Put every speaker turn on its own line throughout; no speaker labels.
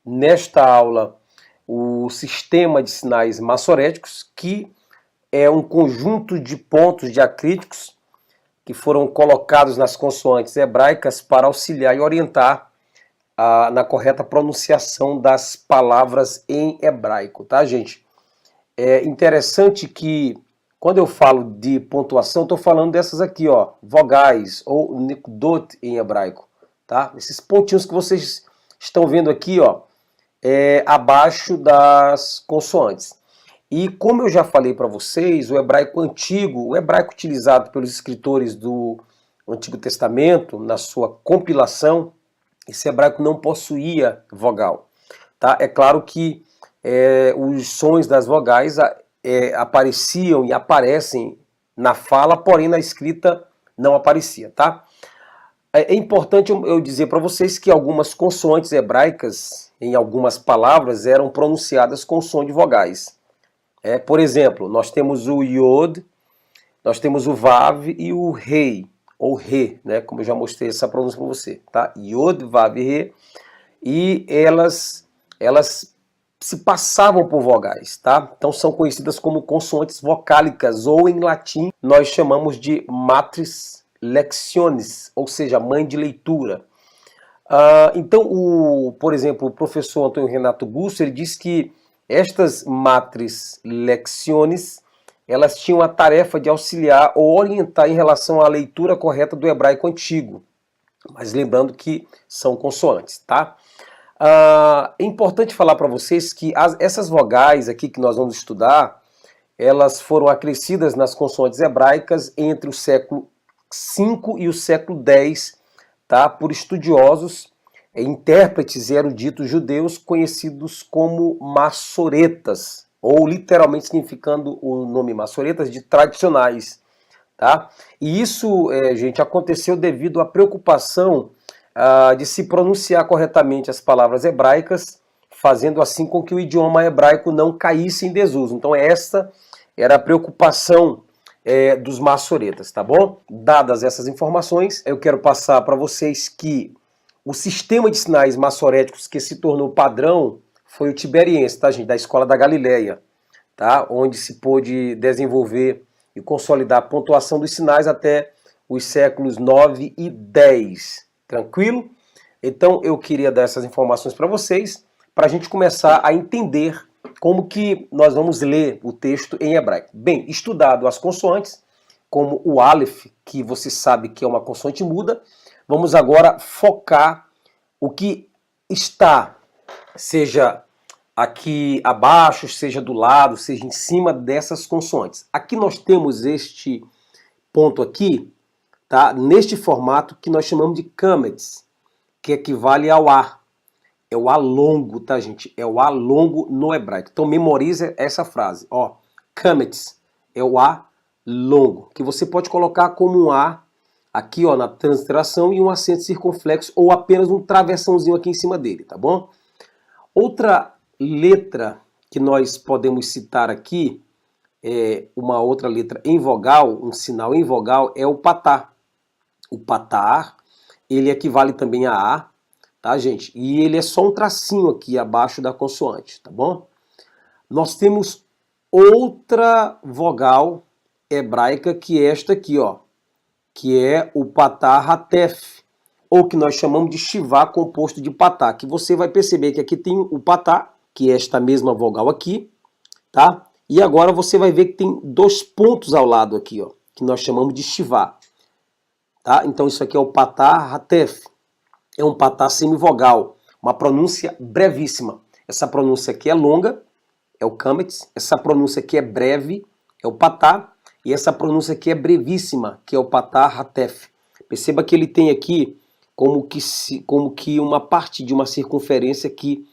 nesta aula o sistema de sinais massoréticos, que é um conjunto de pontos diacríticos que foram colocados nas consoantes hebraicas para auxiliar e orientar na correta pronunciação das palavras em hebraico, tá, gente? É interessante que quando eu falo de pontuação, estou falando dessas aqui, ó, vogais ou nikdot em hebraico, tá? Esses pontinhos que vocês estão vendo aqui, ó, abaixo das consoantes. E como eu já falei para vocês, o hebraico antigo, o hebraico utilizado pelos escritores do Antigo Testamento, na sua compilação, esse hebraico não possuía vogal. Tá? É claro que os sons das vogais apareciam e aparecem na fala, porém na escrita não aparecia. Tá? É importante eu dizer para vocês que algumas consoantes hebraicas, em algumas palavras, eram pronunciadas com som de vogais. Por exemplo, nós temos o Yod, nós temos o Vav e o Rei, ou Re, né? Como eu já mostrei essa pronúncia para você, tá? Yod, Vav e Re, e elas se passavam por vogais, tá? Então são conhecidas como consoantes vocálicas, ou em latim nós chamamos de matres lectionis, ou seja, mãe de leitura. Então, por exemplo, o professor Antônio Renato Busso, ele diz que estas matres lectionis, elas tinham a tarefa de auxiliar ou orientar em relação à leitura correta do hebraico antigo. Mas lembrando que são consoantes, tá? É importante falar para vocês que essas vogais aqui que nós vamos estudar, elas foram acrescidas nas consoantes hebraicas entre o século V e o século X, tá? Por estudiosos, intérpretes e eruditos judeus conhecidos como massoretas, ou literalmente significando o nome massoretas de tradicionais, tá? E isso, gente, aconteceu devido à preocupação de se pronunciar corretamente as palavras hebraicas, fazendo assim com que o idioma hebraico não caísse em desuso. Então essa era a preocupação dos massoretas, tá bom? Dadas essas informações, eu quero passar para vocês que o sistema de sinais massoréticos que se tornou padrão foi o tiberiense, tá, gente? Da Escola da Galileia, tá? Onde se pôde desenvolver e consolidar a pontuação dos sinais até os séculos 9 e 10. Tranquilo? Então eu queria dar essas informações para vocês, para a gente começar a entender como que nós vamos ler o texto em hebraico. Bem, estudado as consoantes, como o Aleph, que você sabe que é uma consoante muda, vamos agora focar o que está, seja aqui abaixo, seja do lado, seja em cima dessas consoantes. Aqui nós temos este ponto aqui, tá? Neste formato que nós chamamos de kametz, que equivale ao A. É o A longo, tá, gente? É o A longo no hebraico. Então memorize essa frase, ó. Kametz é o A longo, que você pode colocar como um A aqui, ó, na transliteração, e um acento circunflexo ou apenas um travessãozinho aqui em cima dele, tá bom? Outra letra que nós podemos citar aqui, uma outra letra em vogal, um sinal em vogal, é o patá. O patar, ele equivale também a A, tá, gente? E ele é só um tracinho aqui abaixo da consoante, tá bom? Nós temos outra vogal hebraica que é esta aqui, ó, que é o patá hatef, ou que nós chamamos de shivá composto de patá, que você vai perceber que aqui tem o patá, que é esta mesma vogal aqui, tá? E agora você vai ver que tem dois pontos ao lado aqui, ó, que nós chamamos de shivá, tá? Então isso aqui é o patá hatef, é um patá semivogal, uma pronúncia brevíssima. Essa pronúncia aqui é longa, é o kametz, essa pronúncia aqui é breve, é o patá, e essa pronúncia aqui é brevíssima, que é o patá hatef. Perceba que ele tem aqui como que uma parte de uma circunferência aqui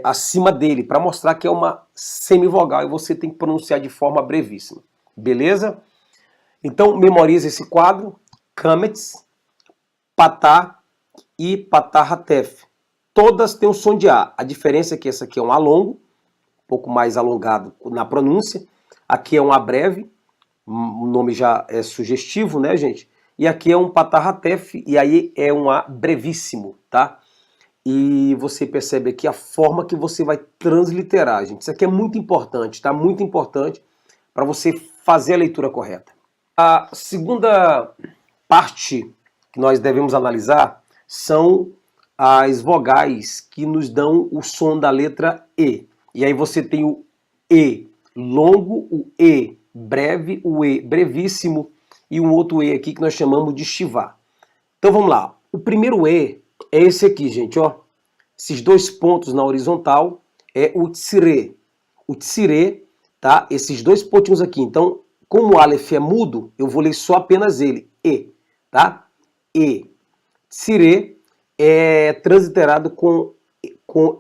acima dele, para mostrar que é uma semivogal e você tem que pronunciar de forma brevíssima. Beleza? Então memorize esse quadro, kametz, patá e patá hatef. Todas têm o som de A. A diferença é que essa aqui é um A longo, um pouco mais alongado na pronúncia. Aqui é um A breve, o nome já é sugestivo, né, gente? E aqui é um patá hatef, e aí é um A brevíssimo, tá? e você percebe aqui a forma que você vai transliterar, gente. Isso aqui é muito importante, tá? Muito importante para você fazer a leitura correta. A segunda parte que nós devemos analisar são as vogais que nos dão o som da letra E. E aí você tem o E longo, o E breve, o E brevíssimo e um outro E aqui que nós chamamos de Shivá. Então vamos lá. O primeiro E é esse aqui, gente, ó. Esses dois pontos na horizontal é o tsire. O tsire, tá? Esses dois pontinhos aqui. Então, como o Aleph é mudo, eu vou ler só apenas ele. E, tá? E. Tsire é transliterado com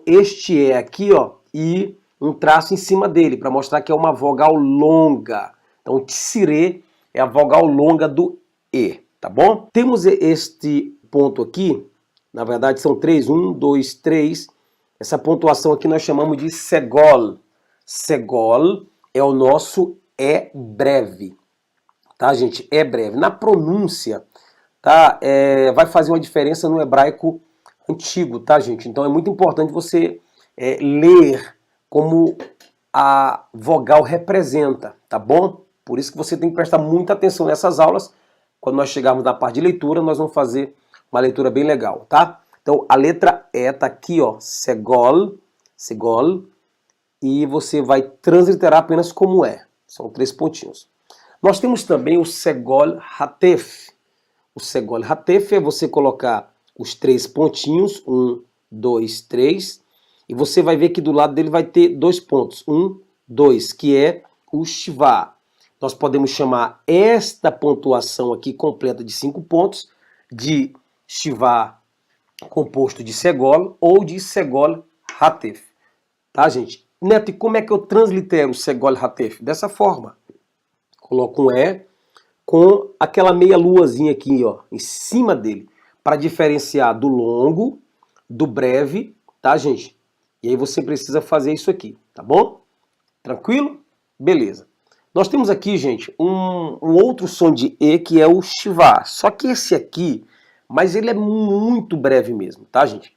este E aqui, ó, e um traço em cima dele, para mostrar que é uma vogal longa. Então, tsire é a vogal longa do E, tá bom? Temos este ponto aqui, na verdade são três, 1, 2, 3. Essa pontuação aqui nós chamamos de segol. Segol é o nosso E breve, tá, gente? É breve. Na pronúncia, tá, vai fazer uma diferença no hebraico antigo, tá, gente? Então é muito importante você ler como a vogal representa, tá bom? Por isso que você tem que prestar muita atenção nessas aulas. Quando nós chegarmos na parte de leitura, nós vamos fazer uma leitura bem legal, tá? Então a letra E tá aqui, ó, segol, segol, e você vai transliterar apenas como é. São 3 pontinhos. Nós temos também o segol hatef. O segol hatef é você colocar os 3 pontinhos, 1, 2, 3, e você vai ver que do lado dele vai ter 2 pontos, 1, 2, que é o shivá. Nós podemos chamar esta pontuação aqui completa de 5 pontos de shivá composto de segol ou de segol hatef. Tá, gente? Neto, e como é que eu translitero o segol hatef? Dessa forma. Coloco um E com aquela meia luazinha aqui, ó, em cima dele, para diferenciar do longo, do breve, tá, gente? E aí você precisa fazer isso aqui, tá bom? Tranquilo? Beleza. Nós temos aqui, gente, um outro som de E que é o shivá. Só que esse aqui, mas ele é muito breve mesmo, tá, gente?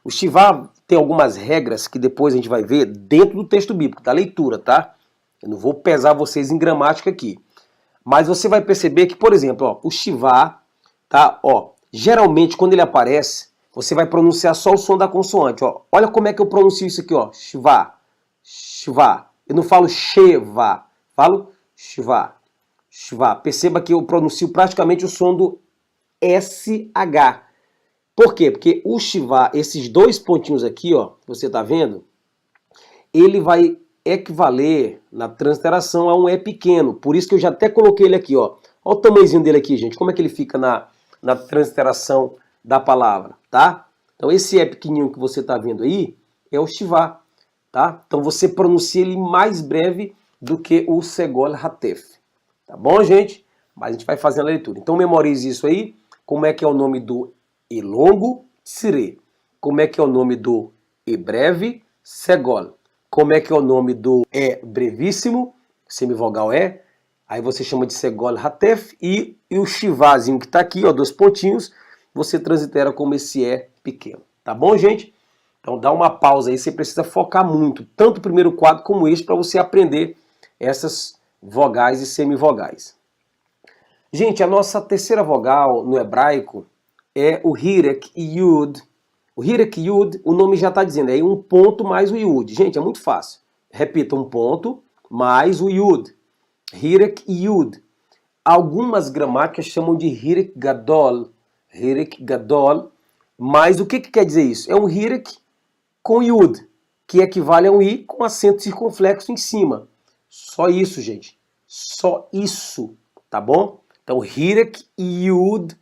O shivá tem algumas regras que depois a gente vai ver dentro do texto bíblico, da leitura, tá? Eu não vou pesar vocês em gramática aqui. Mas você vai perceber que, por exemplo, ó, o shivá, tá? Ó, geralmente quando ele aparece, você vai pronunciar só o som da consoante, ó. Olha como é que eu pronuncio isso aqui, ó. Shivá, shivá. Eu não falo sheva, falo shivá, shivá. Perceba que eu pronuncio praticamente o som do SH. Por quê? Porque o shivá, esses 2 pontinhos aqui, ó, você tá vendo? Ele vai equivaler na transliteração a um E pequeno. Por isso que eu já até coloquei ele aqui, ó. Olha o tamanhozinho dele aqui, gente. Como é que ele fica na transliteração da palavra, tá? Então esse E pequenininho que você tá vendo aí é o shivá, tá? Então você pronuncia ele mais breve do que o segol hatef. Tá bom, gente? Mas a gente vai fazendo a leitura. Então memorize isso aí. Como é que é o nome do E longo? Tsire. Como é que é o nome do E breve? Segol. Como é que é o nome do E brevíssimo? Semivogal E. Aí você chama de segol hatef. E o shivázinho que está aqui, ó, 2 pontinhos, você translitera como esse E pequeno. Tá bom, gente? Então dá uma pausa aí, você precisa focar muito, tanto o primeiro quadro como este, para você aprender essas vogais e semivogais. Gente, a nossa terceira vogal no hebraico é o Hirek Yud. O Hirek Yud, o nome já está dizendo, é um ponto mais o Yud. Gente, é muito fácil. Repita, um ponto mais o Yud. Hirek Yud. Algumas gramáticas chamam de Hirek Gadol. Hirek Gadol. Mas o que quer dizer isso? É um Hirek com Yud, que equivale a um I com acento circunflexo em cima. Só isso, gente. Só isso, tá bom? Então, Hirek Yud.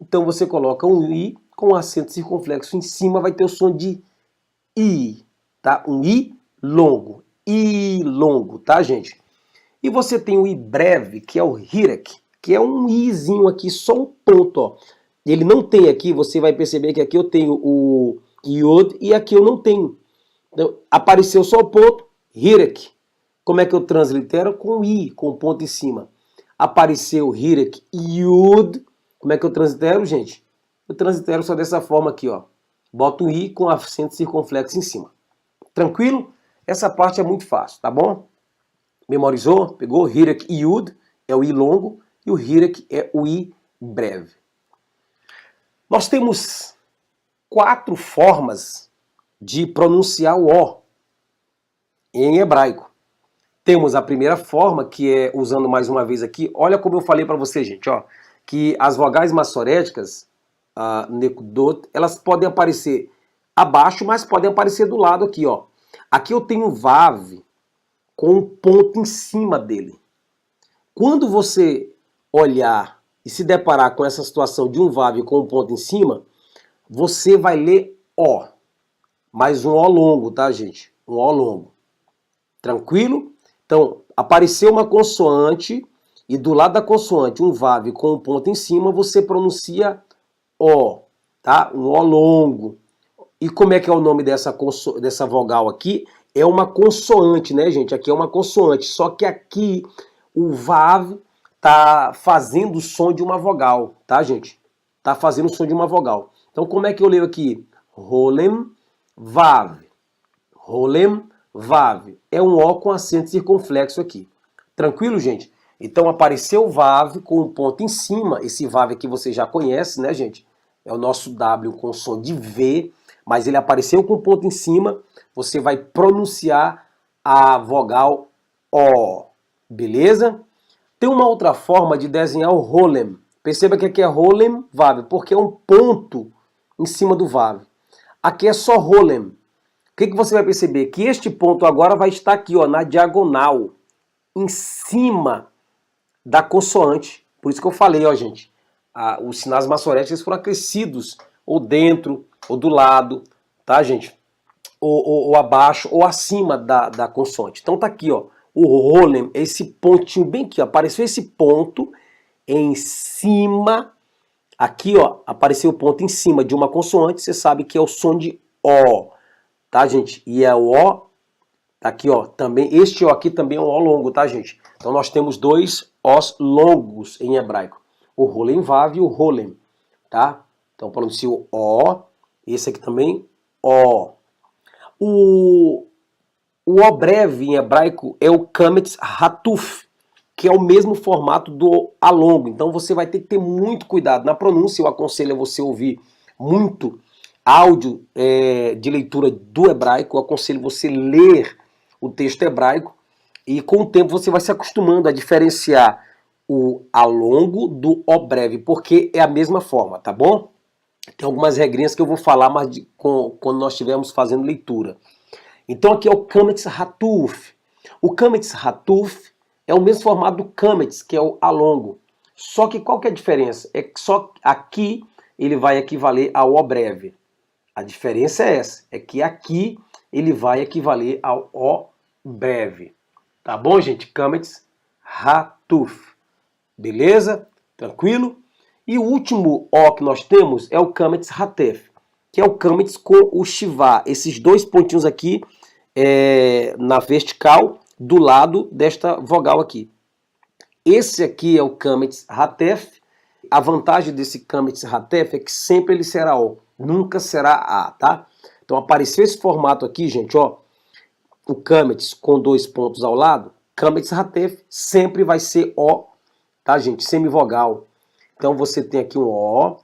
Então, você coloca um I com acento circunflexo em cima, vai ter o som de I, tá? Um I longo. I longo, tá, gente? E você tem o I breve, que é o Hirek, que é um Izinho aqui, só um ponto, ó. Ele não tem aqui, você vai perceber que aqui eu tenho o Yod e aqui eu não tenho. Então, apareceu só o ponto, Hirek. Como é que eu translitero? Com I, com o ponto em cima. Apareceu Hirek Yud. Como é que eu translitero, gente? Eu translitero só dessa forma aqui, ó. boto o I com acento circunflexo em cima. Tranquilo? Essa parte é muito fácil, tá bom? Memorizou? Pegou? Hirek Yud é o I longo e o Hirek é o I breve. Nós temos 4 formas de pronunciar o O em hebraico. Temos a primeira forma, que é, usando mais uma vez aqui, olha como eu falei para você, gente, ó, que as vogais massoréticas, a nekudot, elas podem aparecer abaixo, mas podem aparecer do lado aqui, ó. Aqui eu tenho vav com um ponto em cima dele. Quando você olhar e se deparar com essa situação de um vav com um ponto em cima, você vai ler O, mas um O longo, tá, gente? Um O longo. Tranquilo? Então, apareceu uma consoante e do lado da consoante um vav com um ponto em cima, você pronuncia O, tá? Um O longo. E como é que é o nome dessa vogal aqui? É uma consoante, né, gente? Aqui é uma consoante, só que aqui o vav tá fazendo o som de uma vogal, tá, gente? Tá fazendo o som de uma vogal. Então, como é que eu leio aqui? Rolem, vav. Rolem, vav. É um O com acento circunflexo aqui. Tranquilo, gente? Então, apareceu o vav com um ponto em cima. Esse vav aqui você já conhece, né, gente? É o nosso W com som de V, mas ele apareceu com um ponto em cima. Você vai pronunciar a vogal O. Beleza? Tem uma outra forma de desenhar o rolem. Perceba que aqui é rolem, vav, porque é um ponto em cima do vav. Aqui é só rolem. O que você vai perceber? Que este ponto agora vai estar aqui, ó, na diagonal, em cima da consoante. Por isso que eu falei, ó, gente, os sinais massoréticos foram acrescidos, ou dentro, ou do lado, tá, gente? Ou abaixo, ou acima da consoante. Então tá aqui, ó, o rolem, esse pontinho bem aqui, ó, apareceu esse ponto em cima, aqui, ó, apareceu o ponto em cima de uma consoante, você sabe que é o som de O, tá, gente? E é o O, tá aqui, ó, também, este O aqui também é um O longo, tá, gente? Então nós temos 2 Os longos em hebraico, o rolem vav e o rolem, tá? Então pronuncio O, esse aqui também, O. O O breve em hebraico é o kametz hatuf, que é o mesmo formato do A longo. Então você vai ter que ter muito cuidado na pronúncia. Eu aconselho a você ouvir muito áudio de leitura do hebraico. Eu aconselho você ler o texto hebraico e com o tempo você vai se acostumando a diferenciar o A longo do O breve, porque é a mesma forma, tá bom? Tem algumas regrinhas que eu vou falar mas quando nós estivermos fazendo leitura. Então aqui é o kametz hatuf. O kametz hatuf é o mesmo formato do kametz, que é o A longo. Só que qual que é a diferença? É que só aqui ele vai equivaler ao O breve. A diferença é essa, é que aqui ele vai equivaler ao O breve. Tá bom, gente? Kametz hatuf. Beleza? Tranquilo? E o último O que nós temos é o kametz hatef, que é o kametz com o shivá. Esses 2 pontinhos aqui na vertical do lado desta vogal aqui. Esse aqui é o kametz hatef. A vantagem desse kametz hatef é que sempre ele será O, nunca será A, tá? Então apareceu esse formato aqui, gente, ó, o kametz com 2 pontos ao lado, kametz hatef sempre vai ser O, tá, gente? Semivogal. Então você tem aqui um O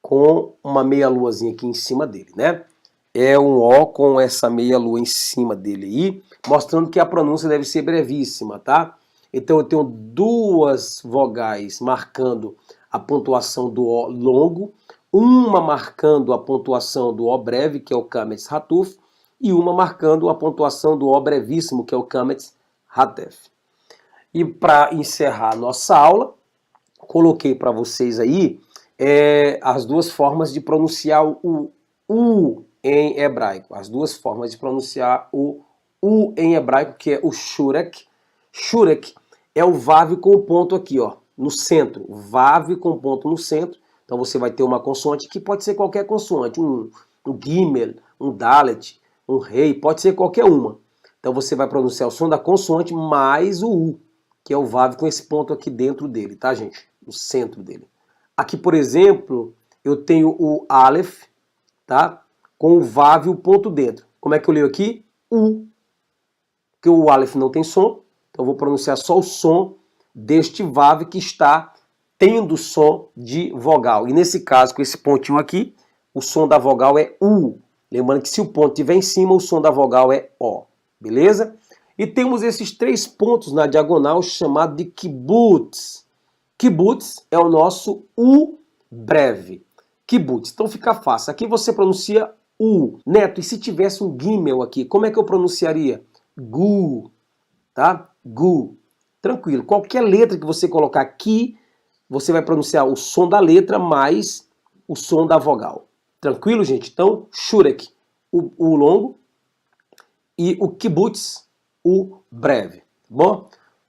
com uma meia luazinha aqui em cima dele, né? É um O com essa meia lua em cima dele aí, mostrando que a pronúncia deve ser brevíssima, tá? Então eu tenho 2 vogais marcando a pontuação do O longo, uma marcando a pontuação do O breve, que é o kametz hatuf, e uma marcando a pontuação do O brevíssimo, que é o kametz hatef. E para encerrar a nossa aula, coloquei para vocês aí as 2 formas de pronunciar o U em hebraico. As 2 formas de pronunciar o U em hebraico, que é o shurek. Shurek é o vav com o ponto aqui, ó, no centro. Vav com ponto no centro. Então você vai ter uma consoante que pode ser qualquer consoante. Um gimel, um dalet, um rei, pode ser qualquer uma. Então você vai pronunciar o som da consoante mais o U, que é o vav com esse ponto aqui dentro dele, tá, gente? No centro dele. Aqui, por exemplo, eu tenho o Aleph, tá? com o vav e o ponto dentro. Como é que eu leio aqui? U. Porque o Aleph não tem som, então eu vou pronunciar só o som deste vav que está tendo som de vogal. E nesse caso, com esse pontinho aqui, o som da vogal é U. Lembrando que se o ponto estiver em cima, o som da vogal é O. Beleza? E temos esses 3 pontos na diagonal chamado de kibbutz. Kibbutz é o nosso U breve. Kibbutz. Então fica fácil. Aqui você pronuncia U. Neto, e se tivesse um gimel aqui, como é que eu pronunciaria? Gu. Tá? Gu. Tranquilo. Qualquer letra que você colocar aqui, você vai pronunciar o som da letra mais o som da vogal. Tranquilo, gente? Então, shurek, o longo, e o kibbutz, o breve. Tá bom?